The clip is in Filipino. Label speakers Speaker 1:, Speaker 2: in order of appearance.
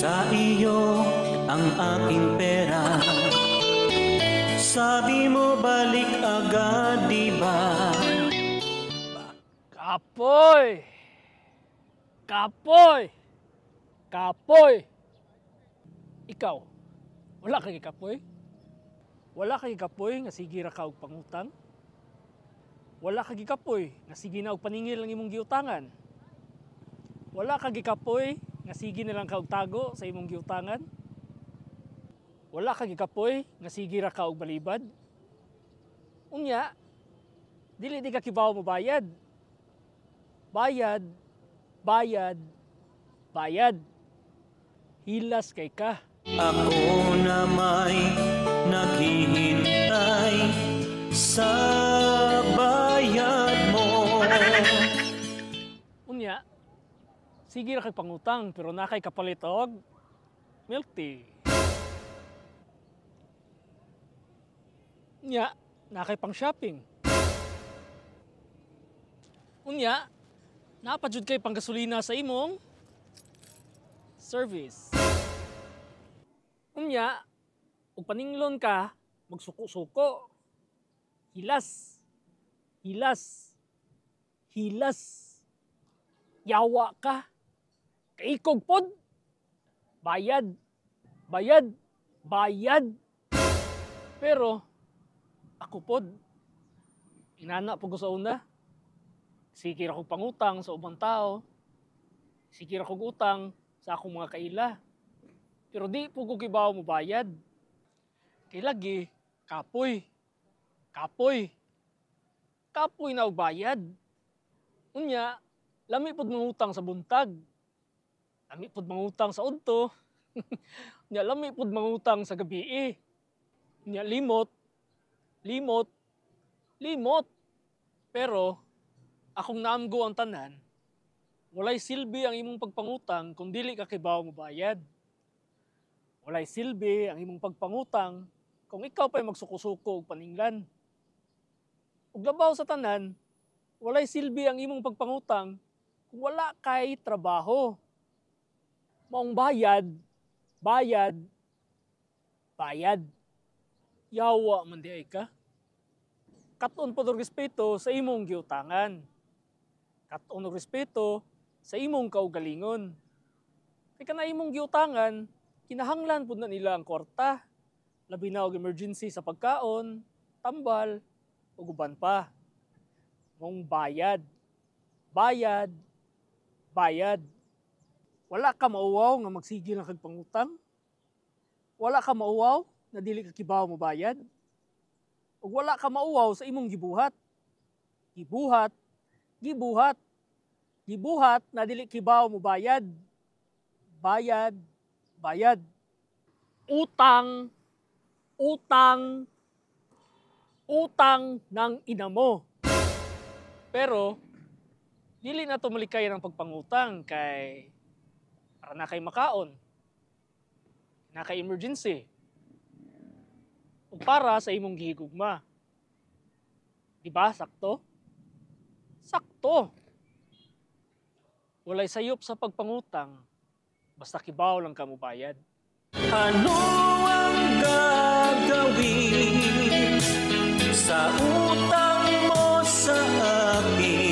Speaker 1: Sa iyo ang aking pera. Sabi mo balik agad, di ba?
Speaker 2: Kapoy! Kapoy! Kapoy! Ikaw, wala kay kapoy? Wala kay kapoy nga sige ra ka og pangutang? Wala kay kapoy nga sige na og paningil ang imong giutangan? Wala kay kapoy nga sige na lang ka og tago sa imong giutangan? Wala kay kapoy nga sige ra ka og balibad? Unya, dili di ka kibaw mo bayad. Bayad, bayad, bayad. Hilas kay ka.
Speaker 1: Ako na may naghihintay sa bayad mo.
Speaker 2: Unya, sige ra kay pangutang pero nakay kapalit og milk tea. Unya, nakay pang shopping. Unya, napadjud kay pang gasolina sa imong service. Unya, ug paninglon ka, magsuko-suko. Hilas. Hilas. Hilas. Yawa ka. Kaikog pod. Bayad. Bayad. Bayad. Pero, ako pod, inana po ko sa una. Sige ra kong pangutang sa ubang tao. Sige ra kong utang sa akong mga kaila. Pero di po ko kibaw mo bayad. Kay lagi, kapoy. Kapoy. Kapoy na og bayad. Unya, lami pod mangutang sa buntag. Lami pod mangutang sa udto. Unya, lami pod mangutang sa gabi. Unya, limot. Limot. Limot. Pero, akong naamgo ang tanan, walay silbi ang imong pagpangutang kung dili ka kibaw mo bayad. Walay silbi ang imong pagpangutang kung ikaw pa'y magsuko-suko og paninglan. Ug labaw sa tanan, walay silbi ang imong pagpangutang kung wala kay trabaho. Maong bayad, bayad, bayad. Yawa man di ay ka. Katon po og respeto sa imong giutangan. Katon og respeto sa imong kaugalingon. Kay kana imong giutangan, kinahanglan pud na nila ang kwarta. Labi na og emergency sa pagkaon, tambal, ug uban pa. Mong bayad. Bayad. Bayad. Wala ka mauwaw nga magsigil na kag pangutang. Wala ka mauwaw na dili ka kibaw mo bayad. Ug wala ka mauwaw sa imong gibuhat. Gibuhat. Gibuhat. Gibuhat na dili kibaw mo bayad. Bayad. Bayad. Utang, utang, utang ng ina mo. Pero, dili na tumalikay ng pagpangutang kay para na kay makaon, na kay emergency, o para sa imong gihigugma. Diba, sakto? Sakto. Walay sayop sa pagpangutang, basta kibaw lang ka mo bayad.
Speaker 1: Ano ang gagawin sa utang mo sa akin?